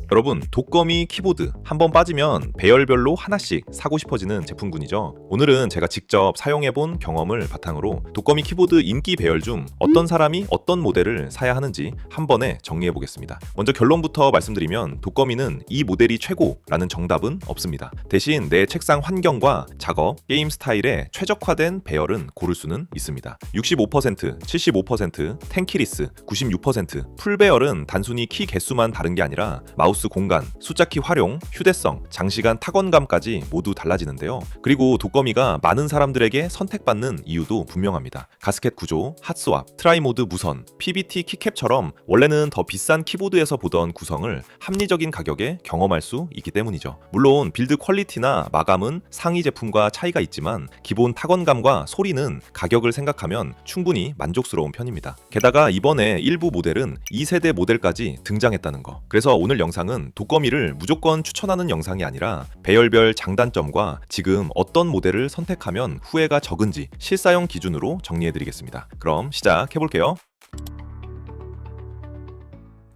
여러분, 독거미 키보드 한번 빠지면 배열별로 하나씩 사고 싶어지는 제품군이죠. 오늘은 제가 직접 사용해본 경험을 바탕으로 독거미 키보드 인기 배열 중 어떤 사람이 어떤 모델을 사야 하는지 한 번에 정리해보겠습니다. 먼저 결론부터 말씀드리면 독거미는 이 모델이 최고라는 정답은 없습니다. 대신 내 책상 환경과 작업, 게임 스타일에 최적화된 배열은 고를 수는 있습니다. 65%, 75%, 텐키리스, 96%, 풀배열은 단순히 키 개수만 다른 게 아니라 마우스 공간, 숫자키 활용, 휴대성, 장시간 타건감까지 모두 달라지는데요. 그리고 독거미가 많은 사람들에게 선택받는 이유도 분명합니다. 가스켓 구조, 핫스왑, 트라이모드 무선, PBT 키캡처럼 원래는 더 비싼 키보드에서 보던 구성을 합리적인 가격에 경험할 수 있기 때문이죠. 물론 빌드 퀄리티나 마감은 상위 제품과 차이가 있지만 기본 타건감과 소리는 가격을 생각하면 충분히 만족스러운 편입니다. 게다가 이번에 일부 모델은 2세대 모델까지 등장했다는 거. 그래서 오늘 영상은 독거미를 무조건 추천하는 영상이 아니라 배열별 장단점과 지금 어떤 모델을 선택하면 후회가 적은지 실사용 기준으로 정리해드리겠습니다. 그럼 시작해볼게요.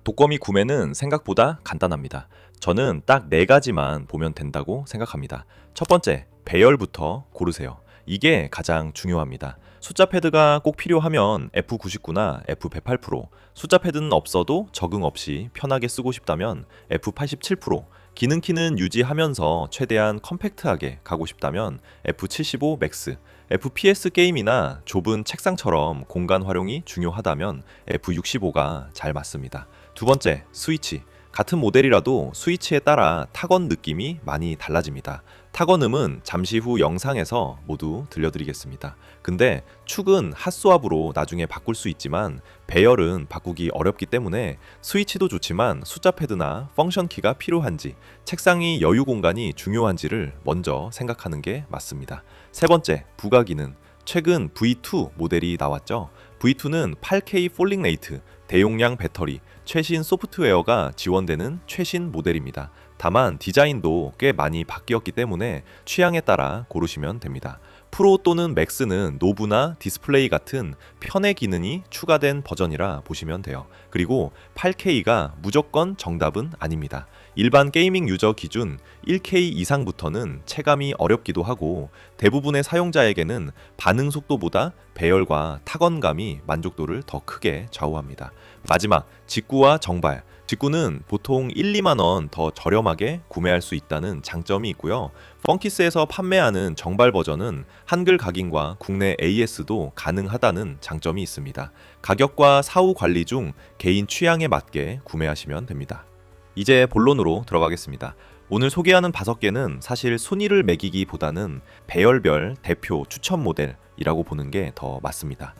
독거미 구매는 생각보다 간단합니다. 저는 딱 4가지만 보면 된다고 생각합니다. 첫 번째, 배열부터 고르세요. 이게 가장 중요합니다. 숫자 패드가 꼭 필요하면 F99나 F108 프로, 숫자 패드는 없어도 적응 없이 편하게 쓰고 싶다면 F87 프로, 기능 키는 유지하면서 최대한 컴팩트하게 가고 싶다면 F75 맥스, FPS 게임이나 좁은 책상처럼 공간 활용이 중요하다면 F65가 잘 맞습니다. 두 번째, 스위치. 같은 모델이라도 스위치에 따라 타건 느낌이 많이 달라집니다. 타건음은 잠시 후 영상에서 모두 들려드리겠습니다. 근데 축은 핫스왑으로 나중에 바꿀 수 있지만 배열은 바꾸기 어렵기 때문에 스위치도 좋지만 숫자 패드나 펑션 키가 필요한지, 책상이 여유 공간이 중요한지를 먼저 생각하는 게 맞습니다. 세 번째, 부가 기능. 최근 V2 모델이 나왔죠. V2는 8K 폴링 레이트, 대용량 배터리, 최신 소프트웨어가 지원되는 최신 모델입니다. 다만 디자인도 꽤 많이 바뀌었기 때문에 취향에 따라 고르시면 됩니다. 프로 또는 맥스는 노브나 디스플레이 같은 편의 기능이 추가된 버전이라 보시면 돼요. 그리고 8K가 무조건 정답은 아닙니다. 일반 게이밍 유저 기준 1K 이상부터는 체감이 어렵기도 하고 대부분의 사용자에게는 반응 속도보다 배열과 타건감이 만족도를 더 크게 좌우합니다. 마지막, 직구와 정발. 직구는 보통 1, 2만 원 더 저렴하게 구매할 수 있다는 장점이 있고요. 펑키스에서 판매하는 정발 버전은 한글 각인과 국내 AS도 가능하다는 장점이 있습니다. 가격과 사후 관리 중 개인 취향에 맞게 구매하시면 됩니다. 이제 본론으로 들어가겠습니다. 오늘 소개하는 5개는 사실 순위를 매기기보다는 배열별 대표 추천 모델이라고 보는 게 더 맞습니다.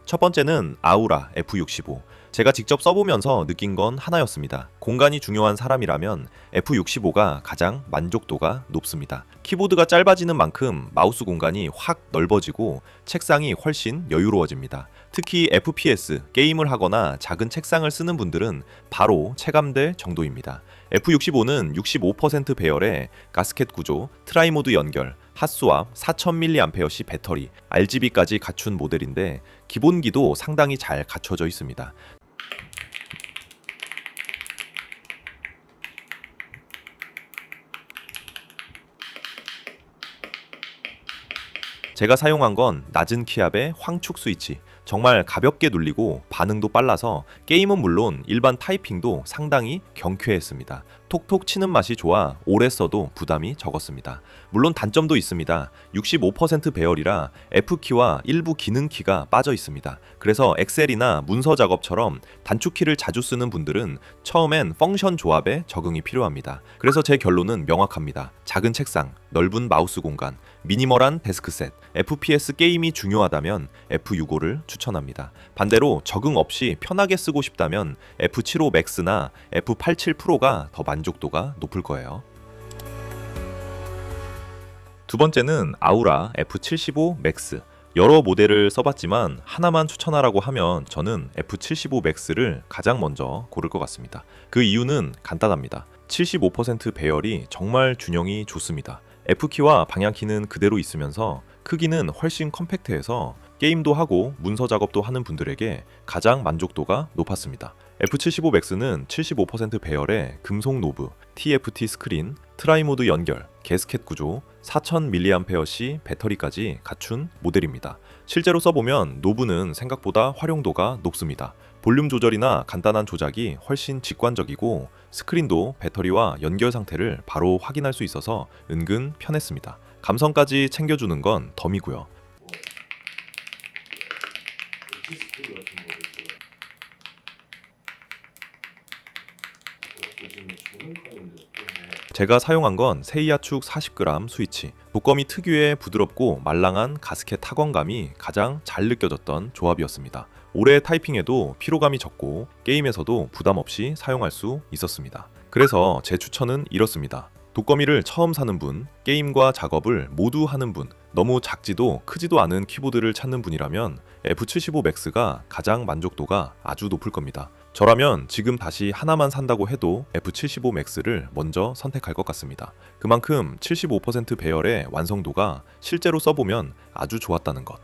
첫 번째는 아우라 F65. 제가 직접 써보면서 느낀 건 하나였습니다. 공간이 중요한 사람이라면 F65가 가장 만족도가 높습니다. 키보드가 짧아지는 만큼 마우스 공간이 확 넓어지고 책상이 훨씬 여유로워집니다. 특히 FPS, 게임을 하거나 작은 책상을 쓰는 분들은 바로 체감될 정도입니다. F65는 65% 배열에 가스켓 구조, 트라이모드 연결, 핫스왑, 4000mAh 배터리, RGB까지 갖춘 모델인데 기본기도 상당히 잘 갖춰져 있습니다. 제가 사용한 건 낮은 키압의 황축 스위치. 정말 가볍게 눌리고 반응도 빨라서 게임은 물론 일반 타이핑도 상당히 경쾌했습니다. 톡톡 치는 맛이 좋아 오래 써도 부담이 적었습니다. 물론 단점도 있습니다. 65% 배열이라 F키와 일부 기능키가 빠져 있습니다. 그래서 엑셀이나 문서 작업처럼 단축키를 자주 쓰는 분들은 처음엔 펑션 조합에 적응이 필요합니다. 그래서 제 결론은 명확합니다. 작은 책상, 넓은 마우스 공간, 미니멀한 데스크셋, FPS 게임이 중요하다면 F65를 추천합니다. 반대로 적응 없이 편하게 쓰고 싶다면 F75 맥스나 F87 프로가 더 만족도가 높을 거예요. 두 번째는 아우라 F75 맥스. 여러 모델을 써봤지만 하나만 추천하라고 하면 저는 F75 맥스를 가장 먼저 고를 것 같습니다. 그 이유는 간단합니다. 75% 배열이 정말 균형이 좋습니다. F키와 방향키는 그대로 있으면서 크기는 훨씬 컴팩트해서 게임도 하고 문서 작업도 하는 분들에게 가장 만족도가 높았습니다. F75 Max는 75% 배열의 금속 노브, TFT 스크린, 트라이모드 연결, 게스켓 구조, 4000mAh 배터리까지 갖춘 모델입니다. 실제로 써보면 노브는 생각보다 활용도가 높습니다. 볼륨 조절이나 간단한 조작이 훨씬 직관적이고 스크린도 배터리와 연결 상태를 바로 확인할 수 있어서 은근 편했습니다. 감성까지 챙겨주는 건 덤이고요. 제가 사용한 건 세이아축 40g 스위치. 독거미 특유의 부드럽고 말랑한 가스켓 타건감이 가장 잘 느껴졌던 조합이었습니다. 오래 타이핑해도 피로감이 적고 게임에서도 부담 없이 사용할 수 있었습니다. 그래서 제 추천은 이렇습니다. 독거미를 처음 사는 분, 게임과 작업을 모두 하는 분, 너무 작지도 크지도 않은 키보드를 찾는 분이라면 F75 Max가 가장 만족도가 아주 높을 겁니다. 저라면 지금 다시 하나만 산다고 해도 F75 Max를 먼저 선택할 것 같습니다. 그만큼 75% 배열의 완성도가 실제로 써보면 아주 좋았다는 것.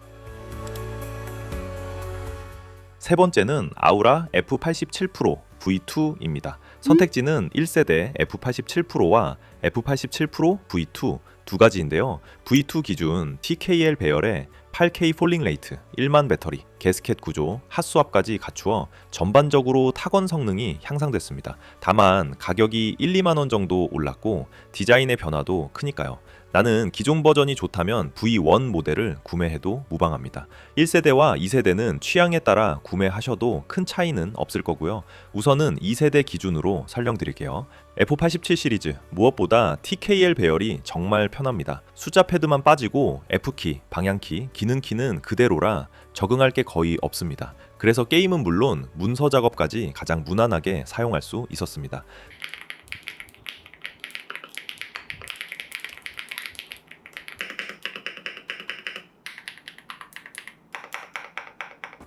세 번째는 아우라 F87 프로 V2입니다. 선택지는 1세대 F87 프로와 F87 프로 V2 두 가지인데요. V2 기준 TKL 배열의 8K 폴링 레이트, 1만 배터리, 게스켓 구조, 핫스왑까지 갖추어 전반적으로 타건 성능이 향상됐습니다. 다만 가격이 1, 2만 원 정도 올랐고 디자인의 변화도 크니까요. 나는 기존 버전이 좋다면 V1 모델을 구매해도 무방합니다. 1세대와 2세대는 취향에 따라 구매하셔도 큰 차이는 없을 거고요. 우선은 2세대 기준으로 설명드릴게요. F87 시리즈, 무엇보다 TKL 배열이 정말 편합니다. 숫자 패드만 빠지고 F키, 방향키, 기능키는 그대로라 적응할 게 거의 없습니다. 그래서 게임은 물론 문서 작업까지 가장 무난하게 사용할 수 있었습니다.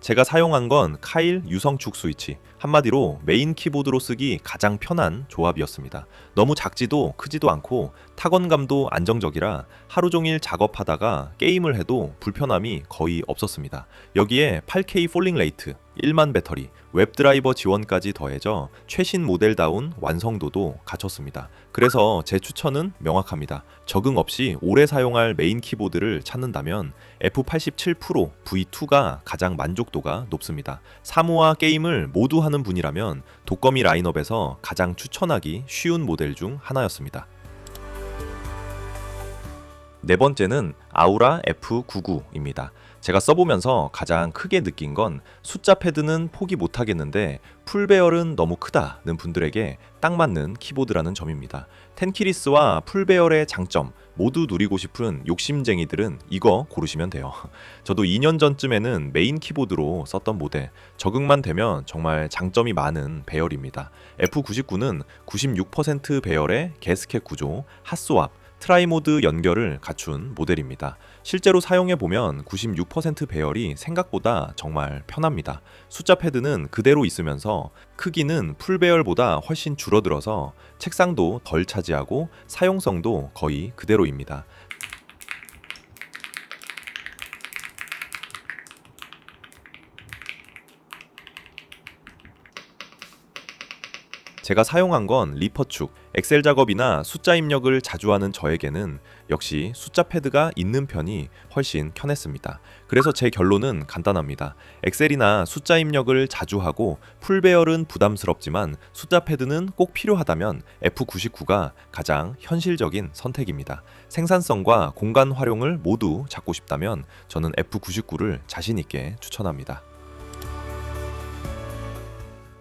제가 사용한 건 카일 유성축 스위치, 한마디로 메인 키보드로 쓰기 가장 편한 조합이었습니다. 너무 작지도 크지도 않고 타건감도 안정적이라 하루 종일 작업하다가 게임을 해도 불편함이 거의 없었습니다. 여기에 8K 폴링 레이트, 1만 배터리, 웹드라이버 지원까지 더해져 최신 모델다운 완성도도 갖췄습니다. 그래서 제 추천은 명확합니다. 적응 없이 오래 사용할 메인 키보드를 찾는다면 F87 프로 V2가 가장 만족도가 높습니다. 사무와 게임을 모두 하는 분이라면 독거미 라인업에서 가장 추천하기 쉬운 모델 중 하나였습니다. 네 번째는 아우라 F99입니다. 제가 써보면서 가장 크게 느낀 건 숫자 패드는 포기 못하겠는데 풀배열은 너무 크다는 분들에게 딱 맞는 키보드라는 점입니다. 텐키리스와 풀배열의 장점 모두 누리고 싶은 욕심쟁이들은 이거 고르시면 돼요. 저도 2년 전쯤에는 메인 키보드로 썼던 모델, 적응만 되면 정말 장점이 많은 배열입니다. F99는 96% 배열의 게스켓 구조, 핫스왑, 트라이모드 연결을 갖춘 모델입니다. 실제로 사용해보면 96% 배열이 생각보다 정말 편합니다. 숫자 패드는 그대로 있으면서 크기는 풀배열보다 훨씬 줄어들어서 책상도 덜 차지하고 사용성도 거의 그대로입니다. 제가 사용한 건 리퍼축, 엑셀 작업이나 숫자 입력을 자주 하는 저에게는 역시 숫자 패드가 있는 편이 훨씬 편했습니다. 그래서 제 결론은 간단합니다. 엑셀이나 숫자 입력을 자주 하고 풀배열은 부담스럽지만 숫자 패드는 꼭 필요하다면 F99가 가장 현실적인 선택입니다. 생산성과 공간 활용을 모두 잡고 싶다면 저는 F99를 자신 있게 추천합니다.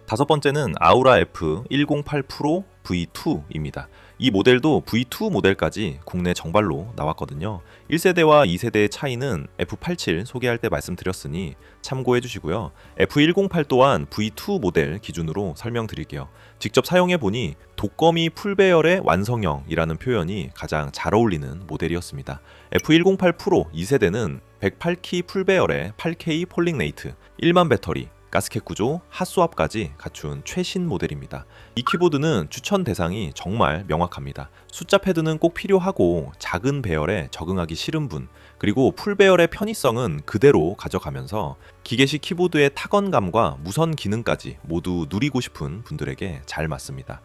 다섯 번째는 아우라 F108 프로 V2입니다. 이 모델도 V2 모델까지 국내 정발로 나왔거든요. 1세대와 2세대의 차이는 F87 소개할 때 말씀드렸으니 참고해 주시고요. F108 또한 V2 모델 기준으로 설명드릴게요. 직접 사용해보니 독거미 풀배열의 완성형이라는 표현이 가장 잘 어울리는 모델이었습니다. F108 프로 2세대는 108키 풀배열의 8K 폴링 레이트, 1만 배터리, 가스켓 구조, 핫스왑까지 갖춘 최신 모델입니다. 이 키보드는 추천 대상이 정말 명확합니다. 숫자 패드는 꼭 필요하고 작은 배열에 적응하기 싫은 분, 그리고 풀 배열의 편의성은 그대로 가져가면서 기계식 키보드의 타건감과 무선 기능까지 모두 누리고 싶은 분들에게 잘 맞습니다.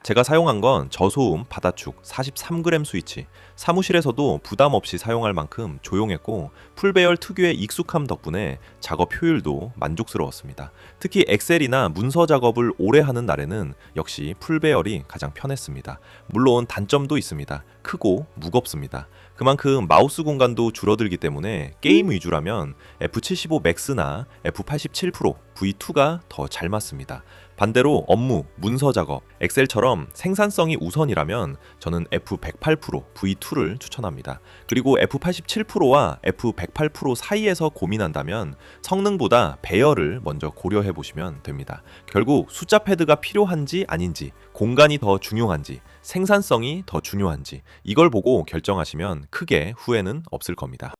제가 사용한 건 저소음 바다축 43g 스위치. 사무실에서도 부담 없이 사용할 만큼 조용했고 풀배열 특유의 익숙함 덕분에 작업 효율도 만족스러웠습니다. 특히 엑셀이나 문서 작업을 오래 하는 날에는 역시 풀배열이 가장 편했습니다. 물론 단점도 있습니다. 크고 무겁습니다. 그만큼 마우스 공간도 줄어들기 때문에 게임 위주라면 F75 맥스나 F87 프로 V2가 더 잘 맞습니다. 반대로 업무, 문서 작업, 엑셀처럼 생산성이 우선이라면 저는 F108 프로 V2를 추천합니다. 그리고 F87 프로와 F108 프로 사이에서 고민한다면 성능보다 배열을 먼저 고려해 보시면 됩니다. 결국 숫자 패드가 필요한지 아닌지, 공간이 더 중요한지, 생산성이 더 중요한지 이걸 보고 결정하시면 크게 후회는 없을 겁니다.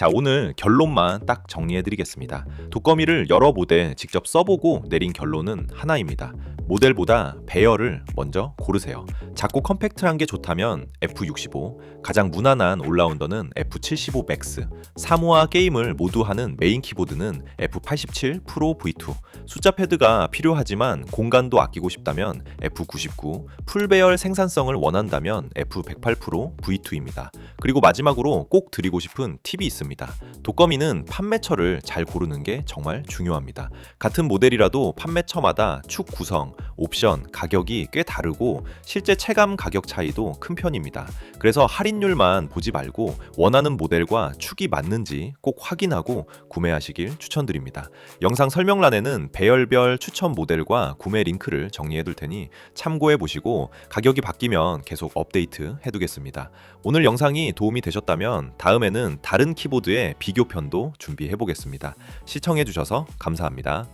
자, 오늘 결론만 딱 정리해드리겠습니다. 독거미를 여러 모델 직접 써보고 내린 결론은 하나입니다. 모델보다 배열을 먼저 고르세요. 작고 컴팩트한 게 좋다면 F65, 가장 무난한 올라운더는 F75 맥스, 사무와 게임을 모두 하는 메인 키보드는 F87 프로 V2, 숫자 패드가 필요하지만 공간도 아끼고 싶다면 F99, 풀배열 생산성을 원한다면 F108 프로 V2입니다. 그리고 마지막으로 꼭 드리고 싶은 팁이 있습니다. 독거미는 판매처를 잘 고르는 게 정말 중요합니다. 같은 모델이라도 판매처마다 축 구성, 옵션, 가격이 꽤 다르고 실제 체감 가격 차이도 큰 편입니다. 그래서 할인율만 보지 말고 원하는 모델과 축이 맞는지 꼭 확인하고 구매하시길 추천드립니다. 영상 설명란에는 배열별 추천 모델과 구매 링크를 정리해 둘 테니 참고해 보시고 가격이 바뀌면 계속 업데이트 해두겠습니다. 오늘 영상이 도움이 되셨다면 다음에는 다른 키보드의 비교편도 준비해 보겠습니다. 시청해 주셔서 감사합니다.